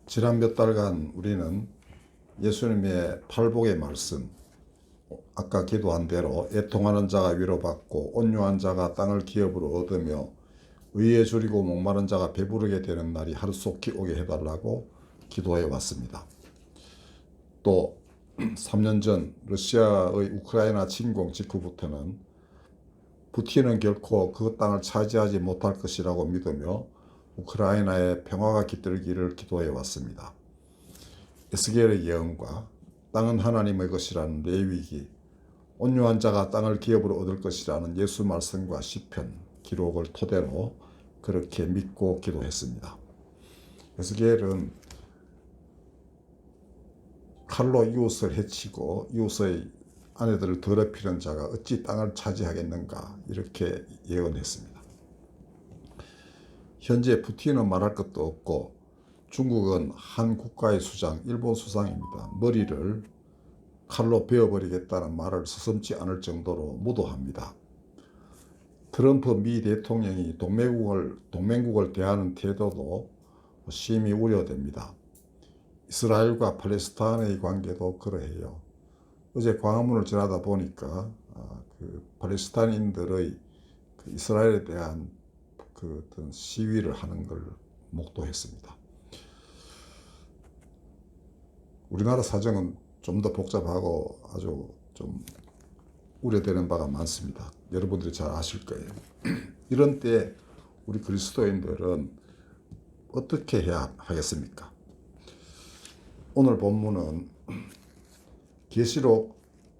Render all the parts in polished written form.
지난 몇 달간 우리는 예수님의 팔복의 말씀, 아까 기도한 대로 애통하는 자가 위로받고 온유한 자가 땅을 기업으로 얻으며 의에 줄이고 목마른 자가 배부르게 되는 날이 하루속히 오게 해달라고 기도해 왔습니다. 또 3년 전 러시아의 우크라이나 침공 직후부터는 푸틴은 결코 그 땅을 차지하지 못할 것이라고 믿으며 우크라이나의 평화가 깃들기를 기도해 왔습니다. 에스겔의 예언과 땅은 하나님의 것이라는 레위기, 온유한 자가 땅을 기업으로 얻을 것이라는 예수 말씀과 시편 기록을 토대로 그렇게 믿고 기도했습니다. 에스겔은 칼로 이웃을 해치고 이웃의 아내들을 더럽히는 자가 어찌 땅을 차지하겠는가 이렇게 예언했습니다. 현재 푸틴은 말할 것도 없고 중국은 한 국가의 수장, 일본 수상입니다. 머리를 칼로 베어버리겠다는 말을 서슴지 않을 정도로 무도합니다. 트럼프 미 대통령이 동맹국을 대하는 태도도 심히 우려됩니다. 이스라엘과 팔레스타인의 관계도 그러해요. 어제 광화문을 지나다 보니까 팔레스타인들의 이스라엘에 대한 그 어떤 시위를 하는 걸 목도했습니다. 우리나라 사정은 좀 더 복잡하고 아주 좀 우려되는 바가 많습니다. 여러분들이 잘 아실 거예요. 이런 때 우리 그리스도인들은 어떻게 해야 하겠습니까? 오늘 본문은 계시록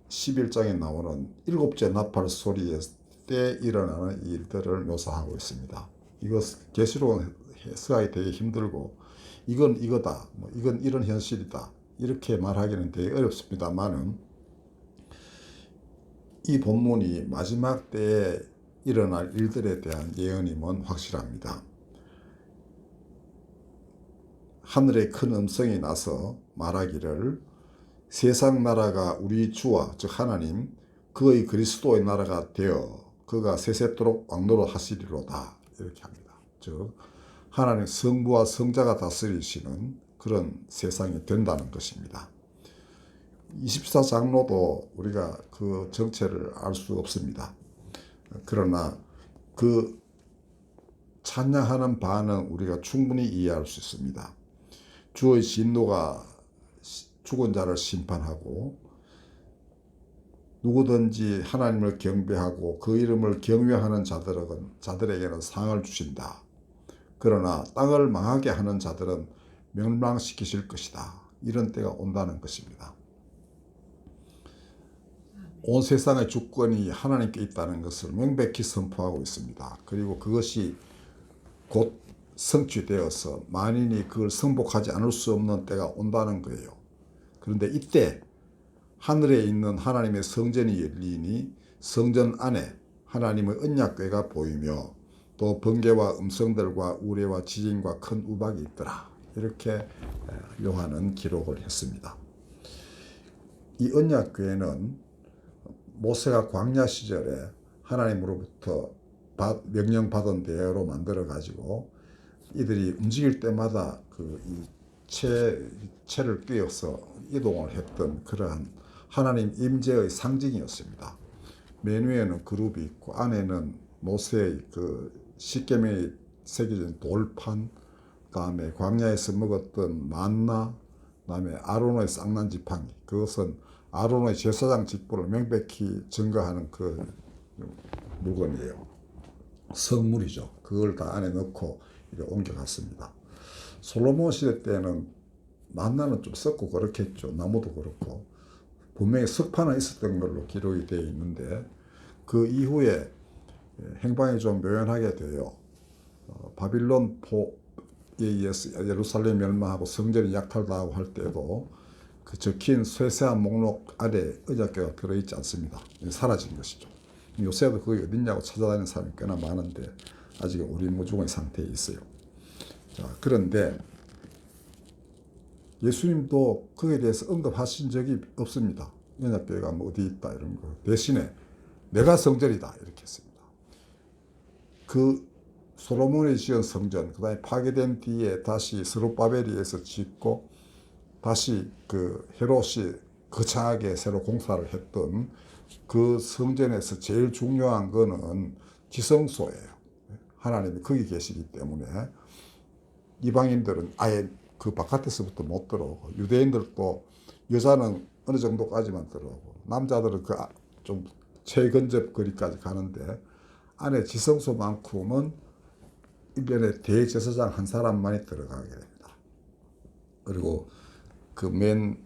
11장에 나오는 일곱째 나팔 소리에 때 일어나는 일들을 묘사하고 있습니다. 이거 계시록은 해석하기 되게 힘들고 이건 이거다, 이건 이런 현실이다 이렇게 말하기는 되게 어렵습니다만은 이 본문이 마지막 때에 일어날 일들에 대한 예언임은 확실합니다. 하늘에 큰 음성이 나서 말하기를 세상 나라가 우리 주와 즉 하나님 그의 그리스도의 나라가 되어 그가 세세토록 왕노릇 하시리로다 이렇게 합니다. 즉 하나님 성부와 성자가 다스리시는 그런 세상이 된다는 것입니다. 24장로도 우리가 그 정체를 알 수 없습니다. 그러나 그 찬양하는 바는 우리가 충분히 이해할 수 있습니다. 주의 진노가 죽은 자를 심판하고 누구든지 하나님을 경배하고 그 이름을 경외하는 자들에게는 상을 주신다. 그러나 땅을 망하게 하는 자들은 멸망시키실 것이다. 이런 때가 온다는 것입니다. 온 세상의 주권이 하나님께 있다는 것을 명백히 선포하고 있습니다. 그리고 그것이 곧 성취되어서 만인이 그걸 승복하지 않을 수 없는 때가 온다는 거예요. 그런데 이때 하늘에 있는 하나님의 성전이 열리니 성전 안에 하나님의 언약궤가 보이며 또 번개와 음성들과 우레와 지진과 큰 우박이 있더라. 이렇게 요한은 기록을 했습니다. 이 언약궤는 모세가 광야 시절에 하나님으로부터 명령받은 대로 만들어 가지고 이들이 움직일 때마다 이 채를 꿰어서 이동을 했던 그러한 하나님 임재의 상징이었습니다. 맨 위에는 그룹이 있고 안에는 모세의 십계명이 새겨진 돌판, 그다음에 광야에서 먹었던 만나, 그다음에 아론의 쌍난 지팡이, 그것은 아론의 제사장 직분을 명백히 증거하는 그 물건이에요. 성물이죠. 그걸 다 안에 넣고 이렇게 옮겨갔습니다. 솔로몬 시대 때는 만나는 좀 썩고 그렇겠죠. 나무도 그렇고 분명히 석판은 있었던 걸로 기록이 되어 있는데 그 이후에 행방이 좀 묘연하게 돼요. 바빌론 포에 의해서 예루살렘 멸망하고 성전이 약탈당하고 할 때도 그 적힌 세세한 목록 아래 언약궤가 들어있지 않습니다. 사라진 것이죠. 요새도 그게 어딨냐고 찾아다니는 사람이 꽤나 많은데 아직은 오리무중의 상태에 있어요. 자, 그런데 예수님도 거기에 대해서 언급하신 적이 없습니다. 언약궤가 어디 있다 이런 거. 대신에 내가 성전이다 이렇게 했습니다. 그 솔로몬이 지은 성전, 그 다음에 파괴된 뒤에 다시 스룹바벨에서 짓고 다시 그 헤롯이 거창하게 새로 공사를 했던 그 성전에서 제일 중요한 거는 지성소예요. 하나님이 거기 계시기 때문에 이방인들은 아예 그 바깥에서부터 못 들어오고, 유대인들도 여자는 어느 정도까지만 들어오고, 남자들은 그 좀 최근접 거리까지 가는데, 안에 지성소만큼은 1년에 대제사장 한 사람만이 들어가게 됩니다. 그리고 그 맨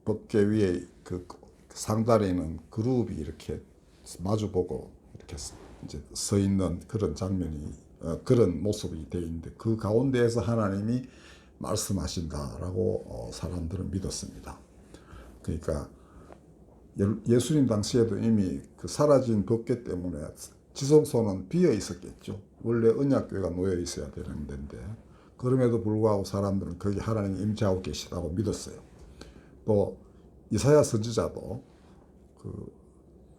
법궤 위에 그 상단에 있는 그룹이 이렇게 마주보고 이렇게 이제 서 있는 그런 장면이, 그런 모습이 되어 있는데, 그 가운데에서 하나님이 말씀하신다라고 사람들은 믿었습니다. 그러니까 예수님 당시에도 이미 그 사라진 법궤 때문에 지성소는 비어 있었겠죠. 원래 언약궤가 놓여 있어야 되는 데인데, 그럼에도 불구하고 사람들은 거기 하나님이 임재하고 계시다고 믿었어요. 또 이사야 선지자도 그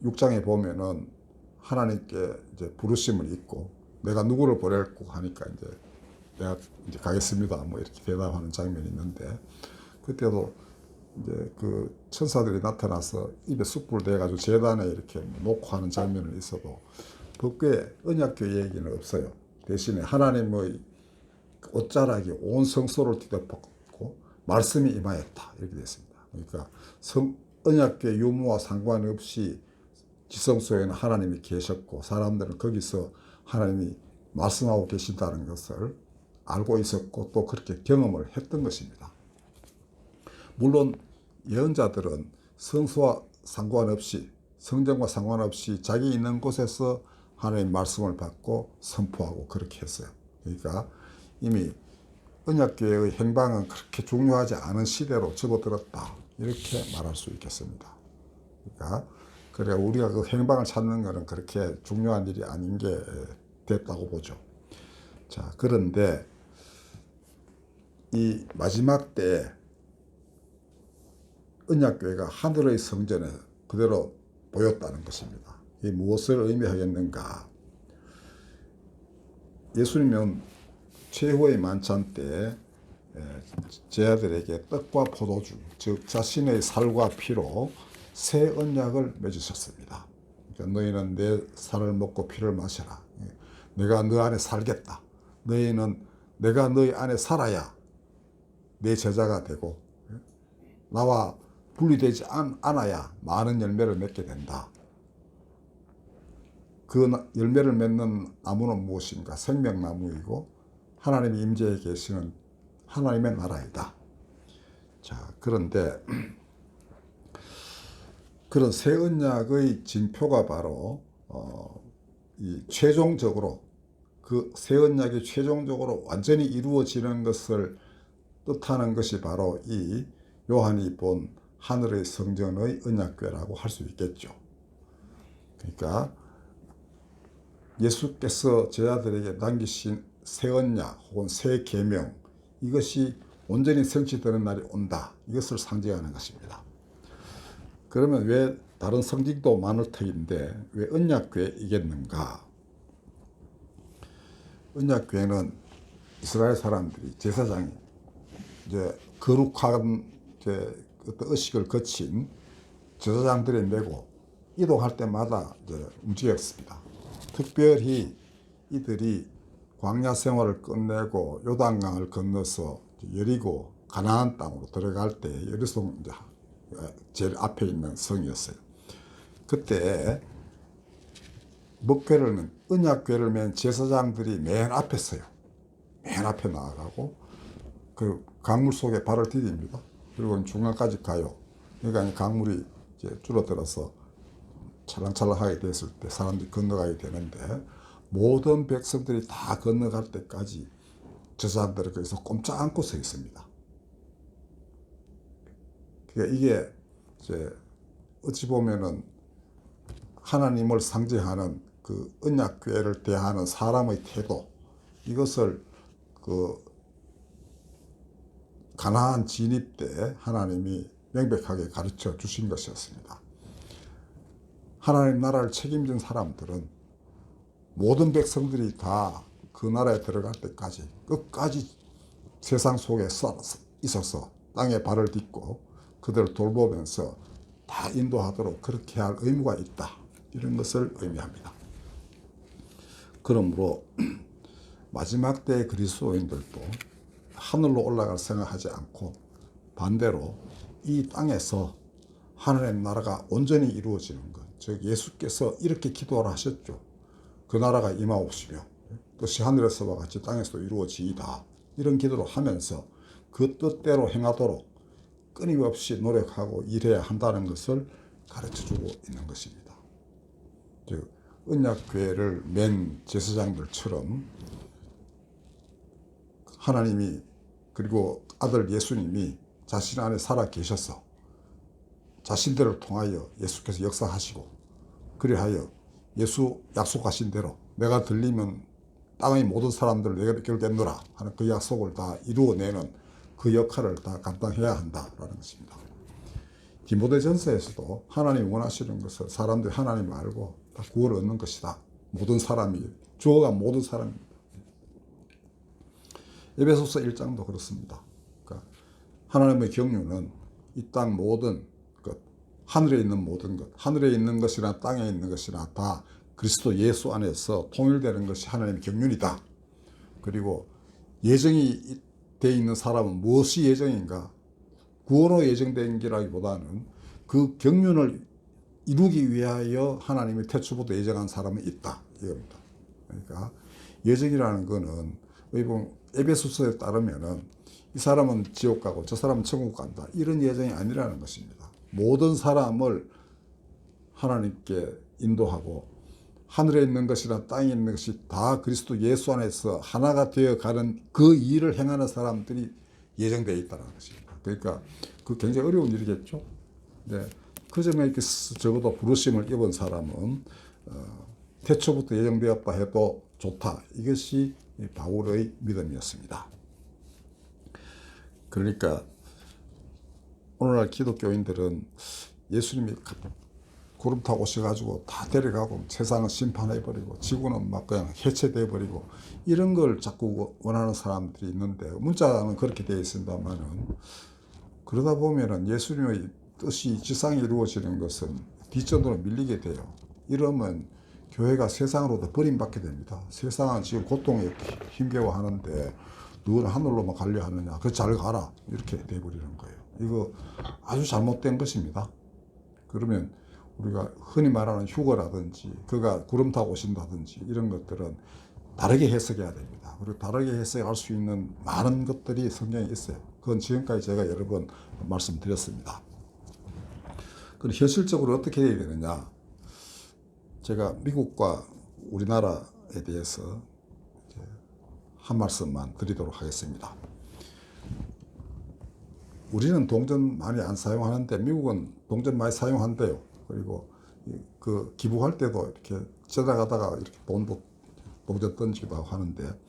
6장에 보면은 하나님께 이제 부르심을 입고 내가 누구를 보낼고 하니까 이제 내가 이제 가겠습니다 뭐 이렇게 대답하는 장면이 있는데, 그때도 이제 그 천사들이 나타나서 입에 숯불 대가지고 제단에 이렇게 놓고 하는 장면은 있어도 법궤 언약궤 얘기는 없어요. 대신에 하나님의 옷자락이 온 성소를 뒤덮었고 말씀이 임하였다 이렇게 됐습니다. 그러니까 언약궤 유무와 상관없이 지성소에는 하나님이 계셨고, 사람들은 거기서 하나님이 말씀하고 계신다는 것을 알고 있었고 또 그렇게 경험을 했던 것입니다. 물론 예언자들은 성소와 상관없이, 성전과 상관없이 자기 있는 곳에서 하나님 말씀을 받고 선포하고 그렇게 했어요. 그러니까 이미 언약궤의 행방은 그렇게 중요하지 않은 시대로 접어들었다 이렇게 말할 수 있겠습니다. 그러니까 그래 우리가 그 행방을 찾는 것은 그렇게 중요한 일이 아닌 게 됐다고 보죠. 자, 그런데 이 마지막 때 언약궤가 하늘의 성전에 그대로 보였다는 것입니다. 이 무엇을 의미하겠는가? 예수님은 최후의 만찬 때 제자들에게 떡과 포도주, 즉 자신의 살과 피로 새 언약을 맺으셨습니다. 그러니까 너희는 내 살을 먹고 피를 마셔라. 내가 너 안에 살겠다. 너희는 내가 너희 안에 살아야 내 제자가 되고 나와 분리되지 않아야 많은 열매를 맺게 된다. 그 열매를 맺는 나무는 무엇인가? 생명나무이고 하나님이 임재해 계시는 하나님의 나라이다. 자, 그런데 그런 새 언약의 징표가 바로 이 최종적으로 그 새 언약이 최종적으로 완전히 이루어지는 것을 뜻하는 것이 바로 이 요한이 본 하늘의 성전의 언약궤라고 할 수 있겠죠. 그러니까 예수께서 제자들에게 남기신 새 언약 혹은 새 계명, 이것이 온전히 성취되는 날이 온다. 이것을 상징하는 것입니다. 그러면 왜 다른 성징도 많을 터인데 왜 언약궤이겠는가? 언약궤는 이스라엘 사람들이 제사장이 이제 거룩한 이제 어떤 의식을 거친 제사장들이 메고 이동할 때마다 이제 움직였습니다. 특별히 이들이 광야 생활을 끝내고 요단강을 건너서 여리고 가나안 땅으로 들어갈 때, 여리성 이제 제일 앞에 있는 성이었어요. 그때 목궤를 맨, 언약궤를 맨 제사장들이 맨 앞에 서요. 맨 앞에 나아가고 그 강물 속에 발을 디딥니다. 그리고 중간까지 가요. 그러니까 강물이 이제 줄어들어서 찰랑찰랑하게 됐을 때 사람들이 건너가야 되는데, 모든 백성들이 다 건너갈 때까지 제사장들이 거기서 꼼짝 않고 서 있습니다. 그러니까 이게 이제 어찌 보면은 하나님을 상징하는 그 언약궤를 대하는 사람의 태도, 이것을 그 가나안 진입 때 하나님이 명백하게 가르쳐 주신 것이었습니다. 하나님 나라를 책임진 사람들은 모든 백성들이 다 그 나라에 들어갈 때까지 끝까지 세상 속에 있어서 땅에 발을 딛고 그들을 돌보면서 다 인도하도록 그렇게 할 의무가 있다. 이런 것을 의미합니다. 그러므로 마지막 때의 그리스도인들도 하늘로 올라갈 생각하지 않고 반대로 이 땅에서 하나님의 나라가 온전히 이루어지는 것, 즉 예수께서 이렇게 기도를 하셨죠. 그 나라가 임하옵시며 뜻이 하늘에서와 같이 땅에서도 이루어지이다. 이런 기도를 하면서 그 뜻대로 행하도록 끊임없이 노력하고 일해야 한다는 것을 가르쳐주고 있는 것입니다. 즉 언약궤를 맨 제사장들처럼 하나님이 그리고 아들 예수님이 자신 안에 살아 계셔서 자신들을 통하여 예수께서 역사하시고 그리하여 예수 약속하신 대로 내가 들리면 땅의 모든 사람들을 내게 결겠노라 하는 그 약속을 다 이루어내는 그 역할을 다 감당해야 한다라는 것입니다. 디모데전서에서도 하나님이 원하시는 것을 사람들이 하나님을 알고 다 구원을 얻는 것이다. 모든 사람이, 주어가 모든 사람입니다. 에베소서 1장도 그렇습니다. 그러니까 하나님의 경륜은 이 땅 모든 것, 하늘에 있는 모든 것, 하늘에 있는 것이나 땅에 있는 것이나 다 그리스도 예수 안에서 통일되는 것이 하나님의 경륜이다. 그리고 예정이 되어 있는 사람은 무엇이 예정인가? 구원으로 예정된 기라기보다는 그 경륜을 이루기 위하여 하나님이 태초부터 예정한 사람은 있다. 이겁니다. 그러니까 예정이라는 것은 에베소서에 따르면은 이 사람은 지옥 가고 저 사람은 천국 간다. 이런 예정이 아니라는 것입니다. 모든 사람을 하나님께 인도하고 하늘에 있는 것이나 땅에 있는 것이 다 그리스도 예수 안에서 하나가 되어가는 그 일을 행하는 사람들이 예정되어 있다는 것입니다. 그러니까 그 굉장히 어려운 일이겠죠. 네. 그 점에 이렇게 적어도 부르심을 입은 사람은 태초부터 예정되었다 해도 좋다. 이것이 바울의 믿음이었습니다. 그러니까 오늘날 기독교인들은 예수님이 구름 타고 오셔가지고 다 데려가고 세상을 심판해버리고 지구는 막 그냥 해체돼버리고 이런 걸 자꾸 원하는 사람들이 있는데 문자는 그렇게 되어 있습니다만은 그러다 보면은 예수님의 뜻이 지상에 이루어지는 것은 뒷전으로 밀리게 돼요. 이러면 교회가 세상으로도 버림받게 됩니다. 세상은 지금 고통에 힘겨워하는데 누구는 하늘로만 가려 하느냐. 그 잘 가라. 이렇게 돼버리는 거예요. 이거 아주 잘못된 것입니다. 그러면 우리가 흔히 말하는 휴거라든지 그가 구름 타고 오신다든지 이런 것들은 다르게 해석해야 됩니다. 그리고 다르게 해석할 수 있는 많은 것들이 성경에 있어요. 그건 지금까지 제가 여러 번 말씀드렸습니다. 그럼 현실적으로 어떻게 해야 되느냐. 제가 미국과 우리나라에 대해서 한 말씀만 드리도록 하겠습니다. 우리는 동전 많이 안 사용하는데 미국은 동전 많이 사용한대요. 그리고 그 기부할 때도 이렇게 지나가다가 이렇게 동전 던지기도 하고 하는데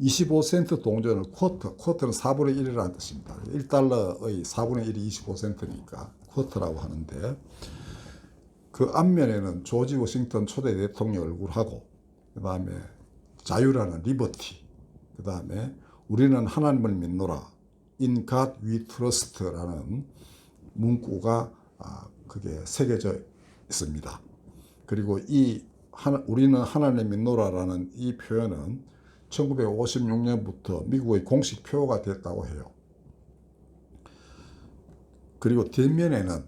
25센트 동전을 쿼터는 4분의 1이라는 뜻입니다. 1달러의 4분의 1이 25센트니까 쿼터라고 하는데 그 앞면에는 조지 워싱턴 초대 대통령 얼굴하고 그 다음에 자유라는 리버티 그 다음에 우리는 하나님을 믿노라 In God we trust라는 문구가 그게 새겨져 있습니다. 그리고 우리는 하나님 믿노라라는 이 표현은 1956년부터 미국의 공식 표어가 됐다고 해요. 그리고 뒷면에는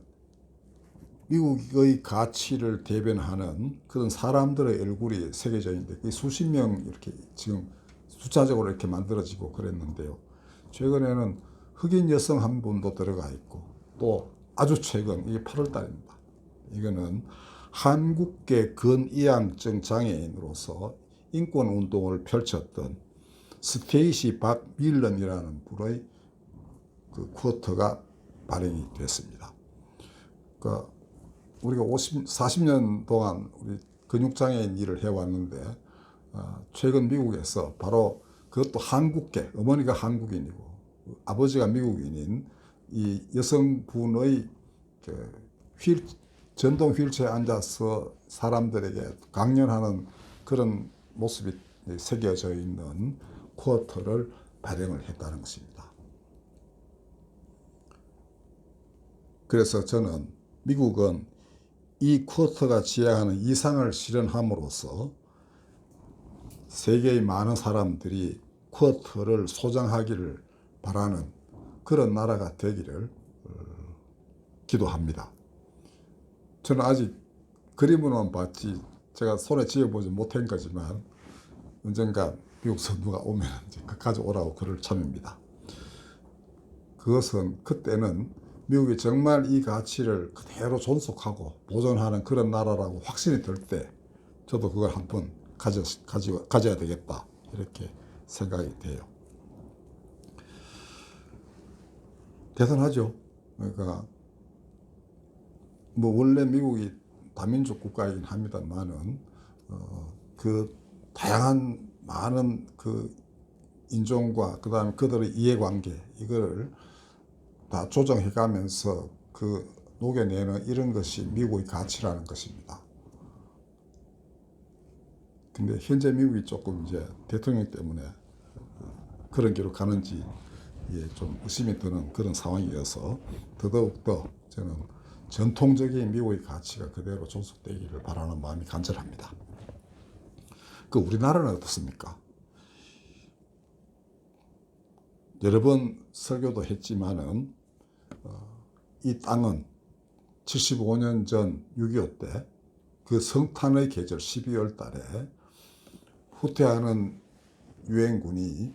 미국의 가치를 대변하는 그런 사람들의 얼굴이 새겨져 있는데 수십 명 이렇게 지금 숫자적으로 이렇게 만들어지고 그랬는데요. 최근에는 흑인 여성 한 분도 들어가 있고 또 아주 최근 이게 8월 달입니다. 이거는 한국계 근이양증 장애인으로서 인권 운동을 펼쳤던 스테이시 박 밀런이라는 분의 그 쿼터가 발행이 됐습니다. 그러니까 우리가 40년 동안 우리 근육장애인 일을 해왔는데 최근 미국에서 바로 그것도 한국계, 어머니가 한국인이고 아버지가 미국인인 이 여성분의 전동 휠체어에 앉아서 사람들에게 강연하는 그런 모습이 새겨져 있는 쿼터를 발행을 했다는 것입니다. 그래서 저는 미국은 이 쿼터가 지향하는 이상을 실현함으로써 세계의 많은 사람들이 쿼터를 소장하기를 바라는 그런 나라가 되기를 기도합니다. 저는 아직 그림으로만 봤지 제가 손에 쥐어보지 못한 거지만 언젠가 미국에서 누가 오면 가져오라고 글을 참입니다. 그것은 그때는 미국이 정말 이 가치를 그대로 존속하고 보존하는 그런 나라라고 확신이 들 때 저도 그걸 한번 가져야 되겠다 이렇게 생각이 돼요. 대단하죠. 그러니까 뭐 원래 미국이 다민족 국가이긴 합니다만은 그 다양한 많은 그 인종과 그 다음에 그들의 이해관계 이거를 다 조정해가면서 그 녹여내는 이런 것이 미국의 가치라는 것입니다. 근데 현재 미국이 조금 이제 대통령 때문에 그런 길로 가는지 좀 의심이 드는 그런 상황이어서 더더욱더 저는 전통적인 미국의 가치가 그대로 존속되기를 바라는 마음이 간절합니다. 그 우리나라는 어떻습니까? 여러 번 설교도 했지만은 이 땅은 75년 전 6.25 때 그 성탄의 계절 12월 달에 후퇴하는 유엔군이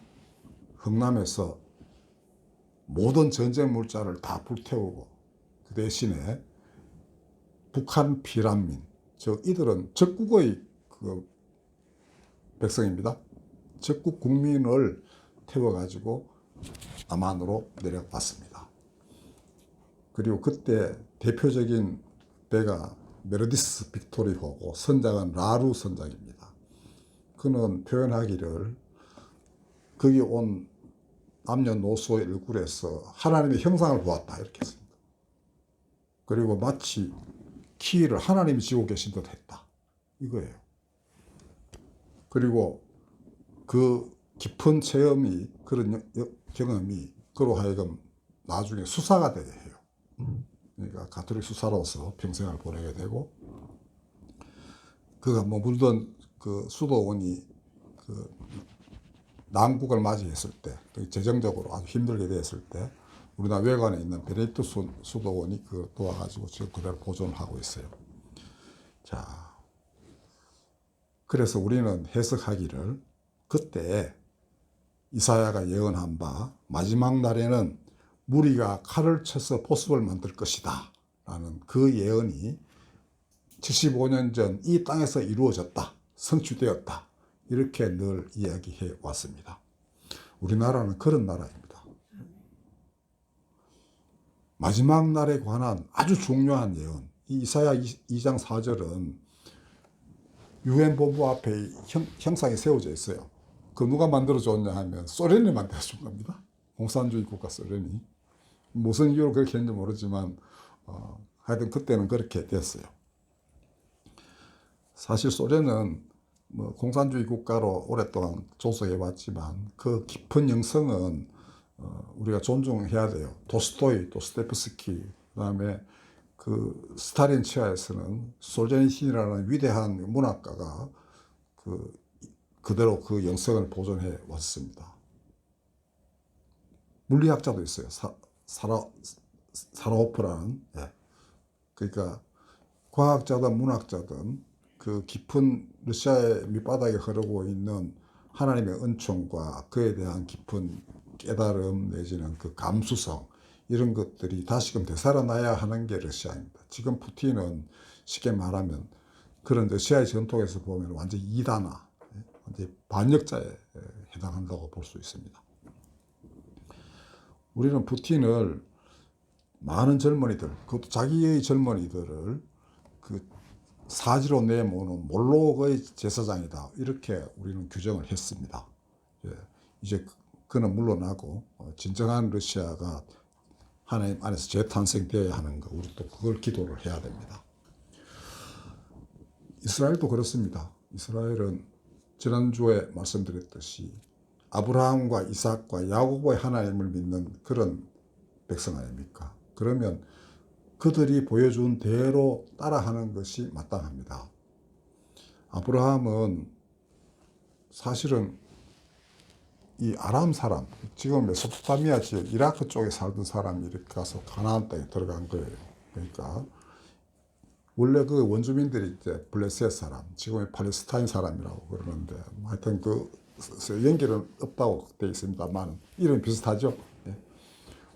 흥남에서 모든 전쟁 물자를 다 불태우고 그 대신에 북한 피난민, 즉 이들은 적국의 그 백성입니다. 적국 국민을 태워가지고 남한으로 내려왔습니다. 그리고 그때 대표적인 배가 메르디스 빅토리호고 선장은 라루 선장입니다. 그는 표현하기를 거기 온 남녀노소의 얼굴에서 하나님의 형상을 보았다 이렇게 했습니다. 그리고 마치 키를 하나님이 쥐고 계신 듯 했다 이거예요. 그리고 그 깊은 체험이 그런 경험이 그로 하여금 나중에 수사가 되게 해요. 그러니까 가톨릭 수사로서 평생을 보내게 되고 그가 머물던 그 수도원이 그 난국을 맞이했을 때 재정적으로 아주 힘들게 됐을 때 우리나라 외관에 있는 베네딕토 수도원이 그 도와가지고 지금 그대로 보존을 하고 있어요. 자, 그래서 우리는 해석하기를 그때 이사야가 예언한 바 마지막 날에는 무리가 칼을 쳐서 보습을 만들 것이다 라는 그 예언이 75년 전 이 땅에서 이루어졌다, 성취되었다 이렇게 늘 이야기해 왔습니다. 우리나라는 그런 나라입니다. 마지막 날에 관한 아주 중요한 예언, 이 이사야 2장 4절은 유엔 본부 앞에 형상이 세워져 있어요. 그 누가 만들어줬냐 하면 소련이 만들어준 겁니다. 공산주의 국가 소련이. 무슨 이유로 그렇게 했는지 모르지만 하여튼 그때는 그렇게 됐어요. 사실 소련은 뭐 공산주의 국가로 오랫동안 존속해왔지만 그 깊은 영성은 우리가 존중해야 돼요. 도스토이, 도스토옙스키, 그다음에 그 스탈린 치하에서는 솔제니친이라는 위대한 문학가가 그대로 그 영성을 보존해 왔습니다. 물리학자도 있어요. 사라호프라는. 그러니까 과학자든 문학자든 그 깊은 러시아의 밑바닥에 흐르고 있는 하나님의 은총과 그에 대한 깊은 깨달음 내지는 그 감수성 이런 것들이 다시금 되살아나야 하는 게 러시아입니다. 지금 푸틴은 쉽게 말하면 그런 러시아의 전통에서 보면 완전 이단화, 완전 반역자에 해당한다고 볼 수 있습니다. 우리는 푸틴을 많은 젊은이들, 그것도 자기의 젊은이들을 그 사지로 내모는 몰록의 제사장이다 이렇게 우리는 규정을 했습니다. 이제 그는 물러나고 진정한 러시아가 하나님 안에서 재탄생되어야 하는 거 우리 또 그걸 기도를 해야 됩니다. 이스라엘도 그렇습니다. 이스라엘은 지난주에 말씀드렸듯이 아브라함과 이삭과 야곱의 하나님을 믿는 그런 백성 아닙니까? 그러면 그들이 보여준 대로 따라하는 것이 마땅합니다. 아브라함은 사실은 이 아람 사람, 지금 메소포타미아 지역 이라크 쪽에 살던 사람이 이렇게 가서 가나안 땅에 들어간 거예요. 그러니까 원래 그 원주민들이 이제 블레셋 사람, 지금의 팔레스타인 사람이라고 그러는데 하여튼 그 연결은 없다고 되어 있습니다만 이름이 비슷하죠.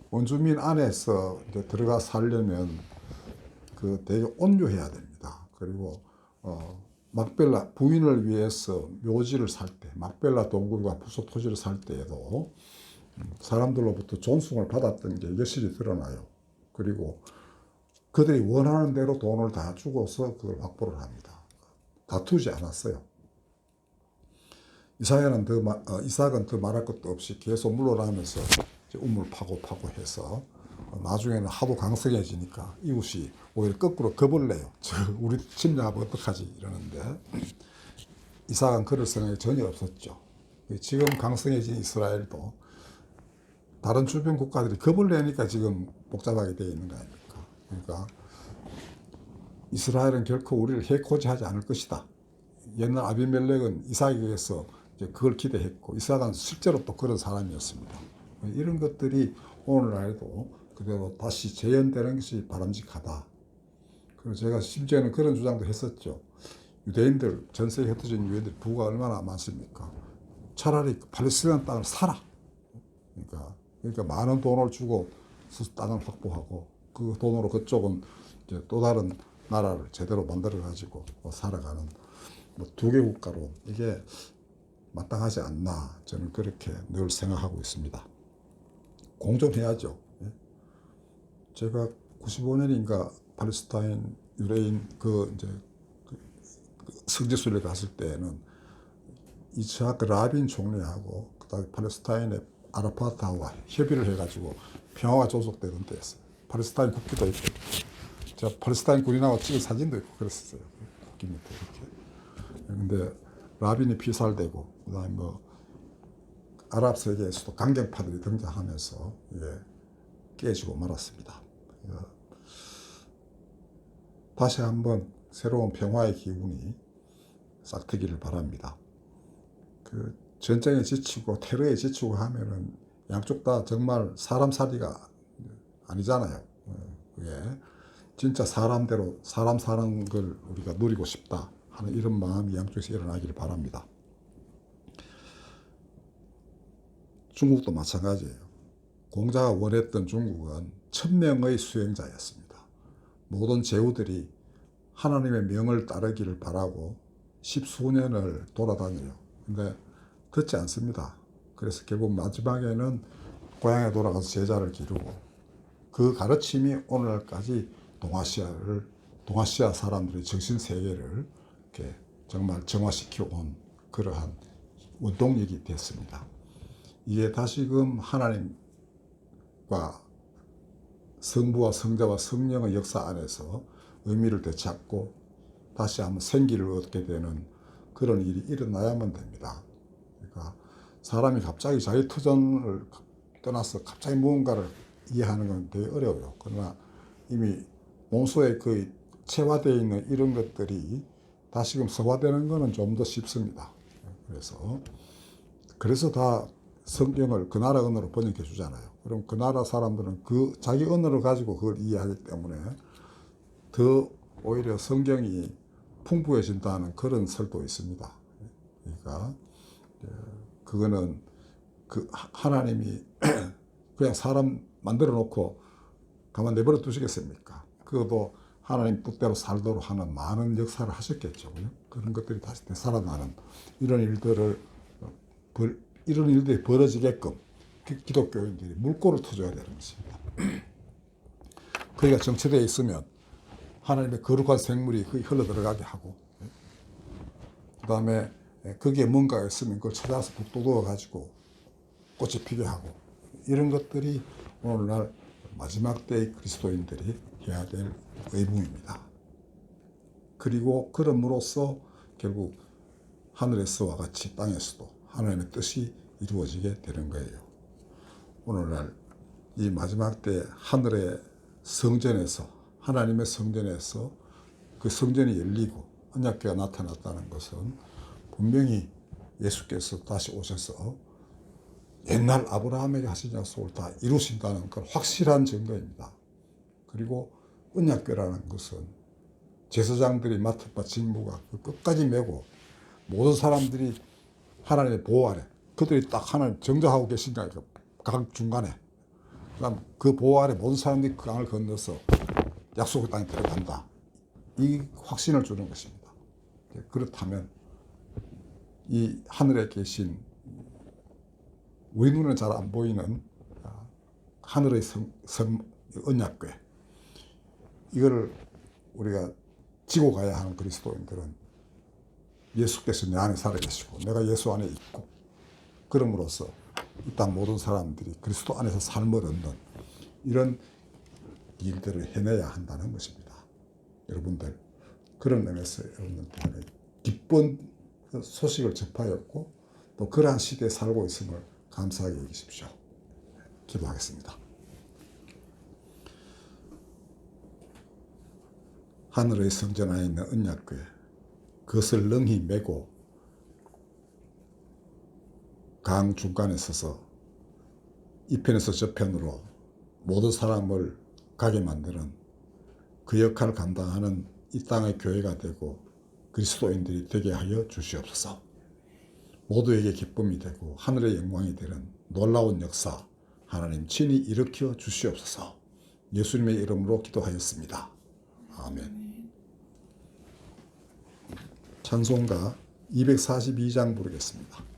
원주민 안에서 이제 들어가 살려면 그 되게 온유해야 됩니다. 그리고 막벨라 부인을 위해서 묘지를 살 때, 막벨라 동굴과 부속 토지를 살 때에도 사람들로부터 존중을 받았던 게 여실히 드러나요. 그리고 그들이 원하는 대로 돈을 다 주고서 그걸 확보를 합니다. 다투지 않았어요. 이삭은 더 말할 것도 없이 계속 물러나면서 우물 파고 해서 나중에는 하도 강성해지니까 이웃이 오히려 거꾸로 겁을 내요. 우리 침략하면 어떡하지 이러는데 이삭은 그럴 생각이 전혀 없었죠. 지금 강성해진 이스라엘도 다른 주변 국가들이 겁을 내니까 지금 복잡하게 되어 있는 거 아닙니까? 그러니까 이스라엘은 결코 우리를 해코지하지 않을 것이다. 옛날 아비멜렉은 이삭에게서 그걸 기대했고 이삭은 실제로 또 그런 사람이었습니다. 이런 것들이 오늘날에도 그대로 다시 재현되는 것이 바람직하다. 그리고 제가 심지어는 그런 주장도 했었죠. 유대인들, 전 세계에 흩어진 유대인들 부가 얼마나 많습니까? 차라리 팔레스타인 땅을 사라. 그러니까 많은 돈을 주고 땅을 확보하고 그 돈으로 그쪽은 이제 또 다른 나라를 제대로 만들어 가지고 살아가는 두 개 국가로 이게 마땅하지 않나 저는 그렇게 늘 생각하고 있습니다. 공존해야죠. 제가 95년인가 팔레스타인 유대인 성지순례 갔을 때는 이츠하크 라빈 총리하고 그다음에 팔레스타인의 아라파트하고 협의를 해가지고 평화가 조속되던 때였어요. 팔레스타인 국기도 있고 제가 팔레스타인 군인하고 찍은 사진도 있고 그랬었어요. 국기 밑에 이렇게. 근데 라빈이 피살되고 그다음에 아랍 세계에서도 강경파들이 등장하면서 깨지고 말았습니다. 다시 한번 새로운 평화의 기운이 싹트기를 바랍니다. 그 전쟁에 지치고 테러에 지치고 하면은 양쪽 다 정말 사람 살이가 아니잖아요. 그게 진짜 사람대로 사람 사는 걸 우리가 누리고 싶다 하는 이런 마음이 양쪽에서 일어나기를 바랍니다. 중국도 마찬가지예요. 공자가 원했던 중국은 1000명의 수행자였습니다. 모든 제후들이 하나님의 명을 따르기를 바라고 10수년을 돌아다녀요. 근데 듣지 않습니다. 그래서 결국 마지막에는 고향에 돌아가서 제자를 기르고 그 가르침이 오늘날까지 동아시아 사람들의 정신세계를 이렇게 정말 정화시켜 온 그러한 원동력이 됐습니다. 이게 다시금 하나님과 성부와 성자와 성령의 역사 안에서 의미를 되찾고 다시 한번 생기를 얻게 되는 그런 일이 일어나야만 됩니다. 그러니까 사람이 갑자기 자기 터전을 떠나서 갑자기 무언가를 이해하는 건 되게 어려워요. 그러나 이미 몸소에 거의 체화되어 있는 이런 것들이 다시금 서화되는 것은 좀 더 쉽습니다. 그래서 다 성경을 그 나라 언어로 번역해 주잖아요. 그럼 그 나라 사람들은 그 자기 언어를 가지고 그걸 이해하기 때문에 더 오히려 성경이 풍부해진다는 그런 설도 있습니다. 그러니까 그거는 그 하나님이 그냥 사람 만들어 놓고 가만 내버려 두시겠습니까? 그것도 하나님 뜻대로 살도록 하는 많은 역사를 하셨겠죠. 그런 것들이 다시 되살아나는 이런 일들이 벌어지게끔 기독교인들이 물꼬를 터줘야 되는 것입니다. 거기가 정체되어 있으면 하나님의 거룩한 생물이 거기 흘러 들어가게 하고 그 다음에 거기에 뭔가가 있으면 그걸 찾아서 북돋워 가지고 꽃이 피게 하고 이런 것들이 오늘날 마지막 때의 그리스도인들이 해야 될 의무입니다. 그리고 그럼으로써 결국 하늘에서와 같이 땅에서도 하나님의 뜻이 이루어지게 되는 거예요. 오늘날 이 마지막 때 하늘의 성전에서, 하나님의 성전에서 그 성전이 열리고 언약궤가 나타났다는 것은 분명히 예수께서 다시 오셔서 옛날 아브라함에게 하신 약속을 다 이루신다는 그 확실한 증거입니다. 그리고 언약궤라는 것은 제사장들이 맡아바 직무가 그 끝까지 메고 모든 사람들이 하나님의 보호 아래, 그들이 딱 하나님 정정하고 계신가, 각 중간에. 그다음 그 보호 아래 모든 사람들이 그 강을 건너서 약속의 땅에 들어간다. 이 확신을 주는 것입니다. 그렇다면 이 하늘에 계신 우리 눈에 잘 안 보이는 하늘의 언약궤, 이거를 우리가 지고 가야 하는 그리스도인들은 예수께서 내 안에 살아계시고 내가 예수 안에 있고, 그럼으로써 이 땅 모든 사람들이 그리스도 안에서 삶을 얻는 이런 일들을 해내야 한다는 것입니다. 여러분들, 그런 의미에서 여러분들한테 기쁜 소식을 접하였고 또 그러한 시대에 살고 있음을 감사하게 여기십시오. 기도하겠습니다. 하늘의 성전 안에 있는 언약궤, 그것을 능히 메고 강 중간에 서서 이편에서 저편으로 모든 사람을 가게 만드는 그 역할을 감당하는 이 땅의 교회가 되고 그리스도인들이 되게 하여 주시옵소서. 모두에게 기쁨이 되고 하늘의 영광이 되는 놀라운 역사 하나님 친히 일으켜 주시옵소서. 예수님의 이름으로 기도하였습니다. 아멘. 찬송가 242장 부르겠습니다.